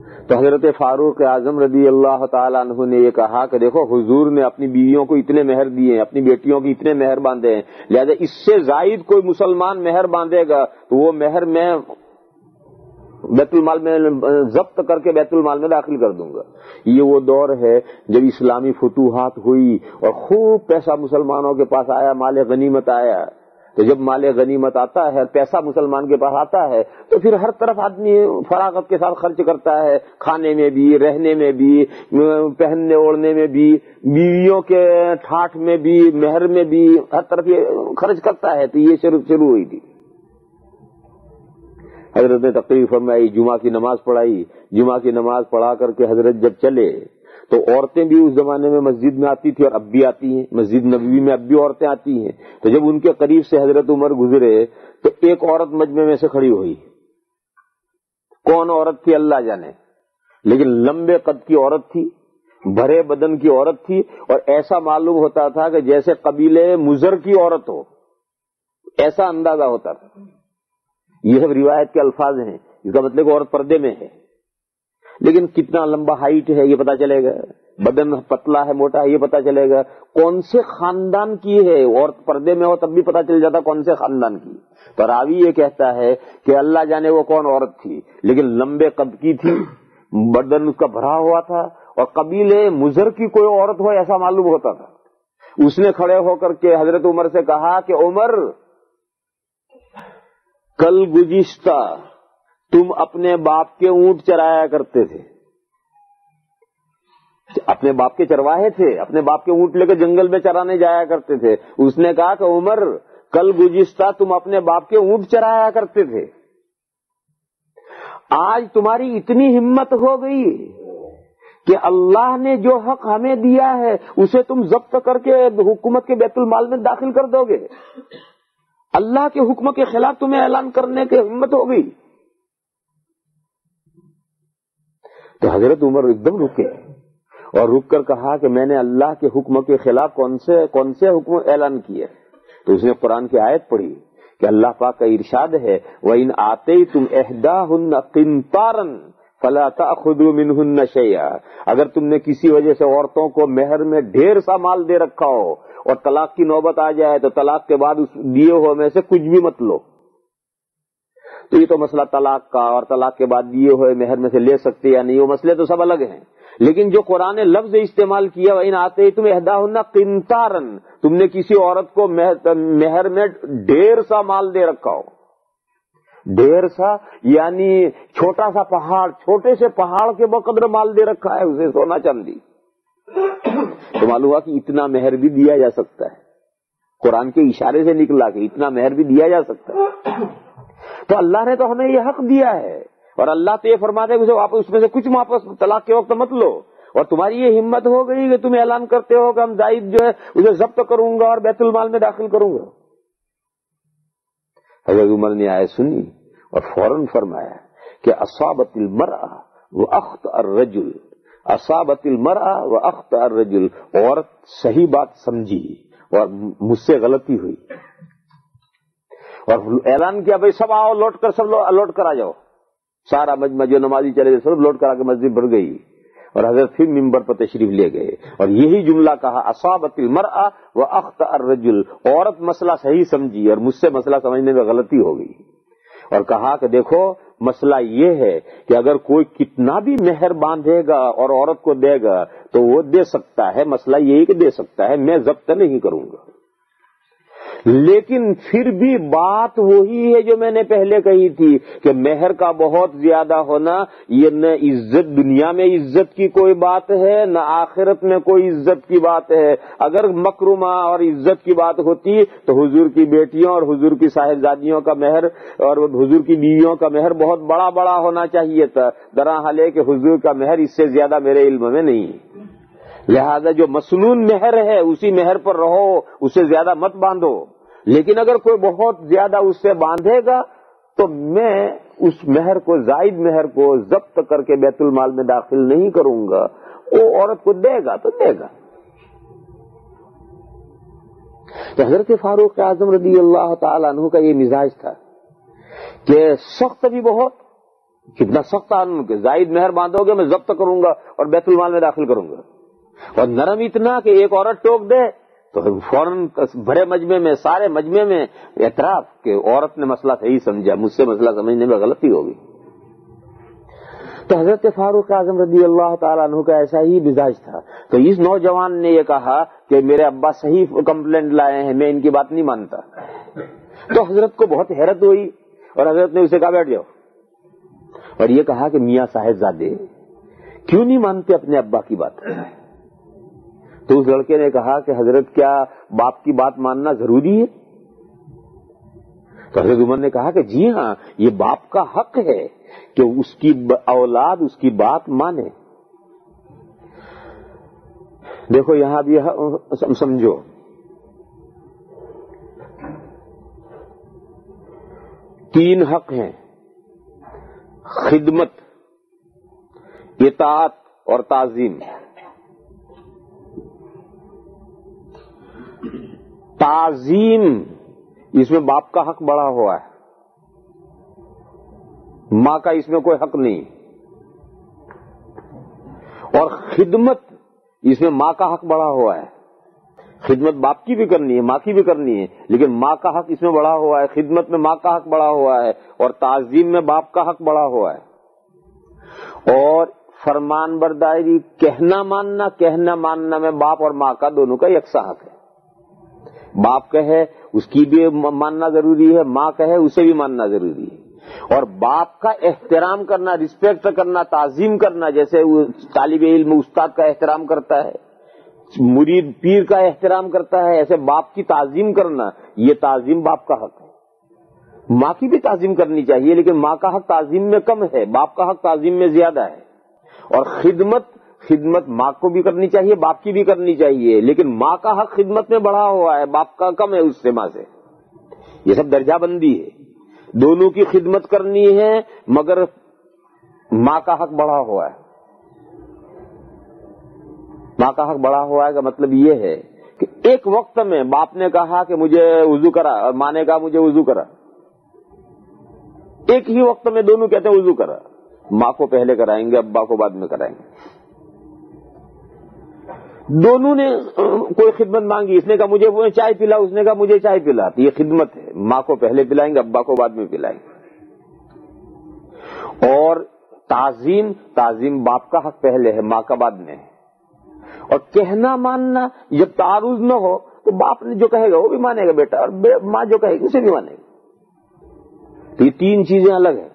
تو حضرت فاروق اعظم رضی اللہ تعالیٰ عنہ نے یہ کہا کہ دیکھو حضور نے اپنی بیویوں کو اتنے مہر دیے ہیں، اپنی بیٹیوں کی اتنے مہر باندھے ہیں، لہذا اس سے زائد کوئی مسلمان مہر باندھے گا تو وہ مہر میں بیت المال میں ضبط کر کے بیت المال میں داخل کر دوں گا۔ یہ وہ دور ہے جب اسلامی فتوحات ہوئی اور خوب پیسہ مسلمانوں کے پاس آیا، مال غنیمت آیا۔ تو جب مال غنیمت آتا ہے، پیسہ مسلمان کے پاس آتا ہے تو پھر ہر طرف آدمی فراغت کے ساتھ خرچ کرتا ہے، کھانے میں بھی، رہنے میں بھی، پہننے اوڑھنے میں بھی، بیویوں کے ٹھاٹھ میں بھی، مہر میں بھی، ہر طرف یہ خرچ کرتا ہے۔ تو یہ شروع ہوئی تھی۔ حضرت نے تقریر فرمائی، جمعہ کی نماز پڑھائی، جمعہ کی نماز پڑھا کر کے حضرت جب چلے تو عورتیں بھی اس زمانے میں مسجد میں آتی تھی اور اب بھی آتی ہیں، مسجد نبوی میں اب بھی عورتیں آتی ہیں۔ تو جب ان کے قریب سے حضرت عمر گزرے تو ایک عورت مجمع میں سے کھڑی ہوئی۔ کون عورت تھی اللہ جانے، لیکن لمبے قد کی عورت تھی، بھرے بدن کی عورت تھی، اور ایسا معلوم ہوتا تھا کہ جیسے قبیلے مزر کی عورت ہو، ایسا اندازہ ہوتا تھا۔ یہ سب روایت کے الفاظ ہیں، اس کا مطلب کہ عورت پردے میں ہے، لیکن کتنا لمبا ہائٹ ہے یہ پتا چلے گا، بدن پتلا ہے موٹا ہے یہ پتا چلے گا، کون سے خاندان کی ہے، عورت پردے میں ہو تب بھی پتا چل جاتا کون سے خاندان کی۔ تو راوی یہ کہتا ہے کہ اللہ جانے وہ کون عورت تھی، لیکن لمبے قد کی تھی، بدن اس کا بھرا ہوا تھا، اور قبیلے مزر کی کوئی عورت ہو ایسا معلوم ہوتا تھا۔ اس نے کھڑے ہو کر کے حضرت عمر سے کہا کہ عمر، کل گزشتہ تم اپنے باپ کے اونٹ چرایا کرتے تھے، اپنے باپ کے چرواہے تھے، اپنے باپ کے اونٹ لے کے جنگل میں چرانے جایا کرتے تھے۔ اس نے کہا کہ عمر، کل گزشتہ تم اپنے باپ کے اونٹ چرایا کرتے تھے، آج تمہاری اتنی ہمت ہو گئی کہ اللہ نے جو حق ہمیں دیا ہے اسے تم ضبط کر کے حکومت کے بیت المال میں داخل کر دو گے، اللہ کے حکم کے خلاف تمہیں اعلان کرنے کی ہمت ہو گئی۔ تو حضرت عمر ایک دم رکے اور رک کر کہا کہ میں نے اللہ کے حکم کے خلاف کون سے حکم اعلان کیے؟ تو اس نے قرآن کی آیت پڑھی کہ اللہ پاک کا ارشاد ہے، وَإِنْ آتَيْتُمْ إِحْدَاهُنَّ قِنْطَارًا فَلَا تَأْخُذُوا مِنْهُنَّ شَيْئًا۔ اگر تم نے کسی وجہ سے عورتوں کو مہر میں ڈھیر سا مال دے رکھا ہو اور طلاق کی نوبت آ جائے تو طلاق کے بعد اس دیے ہوئے میں سے کچھ بھی مت لو۔ تو یہ تو مسئلہ طلاق کا اور طلاق کے بعد دیے ہوئے مہر میں سے لے سکتے یا نہیں، وہ مسئلے تو سب الگ ہیں، لیکن جو قرآن نے لفظ استعمال کیا وَإِنْ آتَيْتُمْ إِحْدَاهُنَّ قِنْطَارًا، تم نے کسی عورت کو مہر میں ڈھیر سا مال دے رکھا ہو، ڈھیر سا یعنی چھوٹا سا پہاڑ، چھوٹے سے پہاڑ کے بقدر مال دے رکھا ہے اسے، سونا چاندی، تو معلوم ہوا کہ اتنا مہر بھی دیا جا سکتا ہے، قرآن کے اشارے سے نکلا کہ اتنا مہر بھی دیا جا سکتا ہے۔ تو اللہ نے تو ہمیں یہ حق دیا ہے، اور اللہ تو یہ فرماتے ہیں کہ اس میں سے کچھ واپس طلاق کے وقت مت لو، اور تمہاری یہ ہمت ہو گئی کہ تم اعلان کرتے ہو کہ ہم زائد جو ہے اسے ضبط کروں گا اور بیت المال میں داخل کروں گا۔ حضرت عمر نے آیت سنی اور فوراً فرمایا کہ اصابت المرأة واخطأ الرجل، اصابت المرأة واخطأ الرجل، عورت صحیح بات سمجھی اور مجھ سے غلطی ہوئی، اور اعلان کیا بھائی سب آؤ، لوٹ کر آ جاؤ، سارا مجمع جو نمازی چلے گئے سب لوٹ کر آ کے مسجد بھر گئی، اور حضرت پھر ممبر پر تشریف لے گئے اور یہی جملہ کہا، اصابت المرأة واخطأ الرجل، عورت مسئلہ صحیح سمجھی اور مجھ سے مسئلہ سمجھنے میں غلطی ہو گئی، اور کہا کہ دیکھو مسئلہ یہ ہے کہ اگر کوئی کتنا بھی مہر باندھے گا اور عورت کو دے گا تو وہ دے سکتا ہے، مسئلہ یہی کہ دے سکتا ہے، میں ضبط نہیں کروں گا، لیکن پھر بھی بات وہی ہے جو میں نے پہلے کہی تھی کہ مہر کا بہت زیادہ ہونا یہ نہ عزت، دنیا میں عزت کی کوئی بات ہے نہ آخرت میں کوئی عزت کی بات ہے۔ اگر مکرمہ اور عزت کی بات ہوتی تو حضور کی بیٹیوں اور حضور کی صاحبزادیوں کا مہر اور حضور کی بیویوں کا مہر بہت بڑا بڑا ہونا چاہیے تھا، درحال ہے کہ حضور کا مہر اس سے زیادہ میرے علم میں نہیں ہے، لہذا جو مسنون مہر ہے اسی مہر پر رہو، اسے زیادہ مت باندھو، لیکن اگر کوئی بہت زیادہ اس سے باندھے گا تو میں اس مہر کو، زائد مہر کو ضبط کر کے بیت المال میں داخل نہیں کروں گا، وہ عورت کو دے گا تو دے گا۔ تو حضرت فاروق اعظم رضی اللہ تعالیٰ عنہ کا یہ مزاج تھا کہ سخت بھی بہت کتنا سخت قانون کہ زائد مہر باندھو گے میں ضبط کروں گا اور بیت المال میں داخل کروں گا، اور نرم اتنا کہ ایک عورت ٹوک دے تو فوراً بڑے مجمع میں، سارے مجمع میں اعتراف کہ عورت نے مسئلہ صحیح سمجھا، مجھ سے مسئلہ سمجھنے میں غلطی ہوگی۔ تو حضرت فاروق اعظم رضی اللہ تعالیٰ عنہ کا ایسا ہی مزاج تھا۔ تو اس نوجوان نے یہ کہا کہ میرے ابا صحیح کمپلینٹ لائے ہیں، میں ان کی بات نہیں مانتا۔ تو حضرت کو بہت حیرت ہوئی اور حضرت نے اسے کہا بیٹھ جاؤ، اور یہ کہا کہ میاں صاحبزادے کیوں نہیں مانتے اپنے ابا کی بات؟ تو اس لڑکے نے کہا کہ حضرت کیا باپ کی بات ماننا ضروری ہے؟ تو حضرت عمر نے کہا کہ جی ہاں، یہ باپ کا حق ہے کہ اس کی اولاد اس کی بات مانے۔ دیکھو یہاں بھی سمجھو، تین حق ہیں: خدمت، اطاعت اور تعظیم۔ تعظیم اس میں باپ کا حق بڑا ہوا ہے، ماں کا اس میں کوئی حق نہیں، اور خدمت اس میں ماں کا حق بڑا ہوا ہے۔ خدمت باپ کی بھی کرنی ہے، ماں کی بھی کرنی ہے، لیکن ماں کا حق اس میں بڑا ہوا ہے، خدمت میں ماں کا حق بڑا ہوا ہے، اور تعظیم میں باپ کا حق بڑا ہوا ہے۔ اور فرمان برداری، کہنا ماننا میں باپ اور ماں کا دونوں کا یکساں حق ہے۔ باپ کہے اس کی بھی ماننا ضروری ہے، ماں کہے اسے بھی ماننا ضروری ہے۔ اور باپ کا احترام کرنا، رسپیکٹ کرنا، تعظیم کرنا، جیسے طالب علم استاد کا احترام کرتا ہے، مرید پیر کا احترام کرتا ہے، ایسے باپ کی تعظیم کرنا، یہ تعظیم باپ کا حق ہے۔ ماں کی بھی تعظیم کرنی چاہیے، لیکن ماں کا حق تعظیم میں کم ہے، باپ کا حق تعظیم میں زیادہ ہے۔ اور خدمت ماں کو بھی کرنی چاہیے، باپ کی بھی کرنی چاہیے، لیکن ماں کا حق خدمت میں بڑا ہوا ہے، باپ کا کم ہے اس سے، ماں سے۔ یہ سب درجہ بندی ہے، دونوں کی خدمت کرنی ہے، مگر ماں کا حق بڑا ہوا ہے۔ ماں کا حق بڑا ہوا ہے کا مطلب یہ ہے کہ ایک وقت میں باپ نے کہا کہ مجھے وضو کرا، اور ماں نے کہا مجھے وضو کرا، ایک ہی وقت میں دونوں کہتے ہیں وضو کرا، ماں کو پہلے کرائیں گے، ابا کو بعد میں کرائیں گے۔ دونوں نے کوئی خدمت مانگی، اس نے کہا مجھے چائے پلا، اس نے کہا مجھے چائے پلا، تو یہ خدمت ہے، ماں کو پہلے پلائیں گے، ابا کو بعد میں پلائیں گے۔ اور تعظیم باپ کا حق پہلے ہے، ماں کا بعد میں ہے۔ اور کہنا ماننا، جب تعارض نہ ہو تو باپ نے جو کہے گا وہ بھی مانے گا بیٹا، اور ماں جو کہے گی اسے بھی مانے گا۔ تو یہ تین چیزیں الگ ہیں۔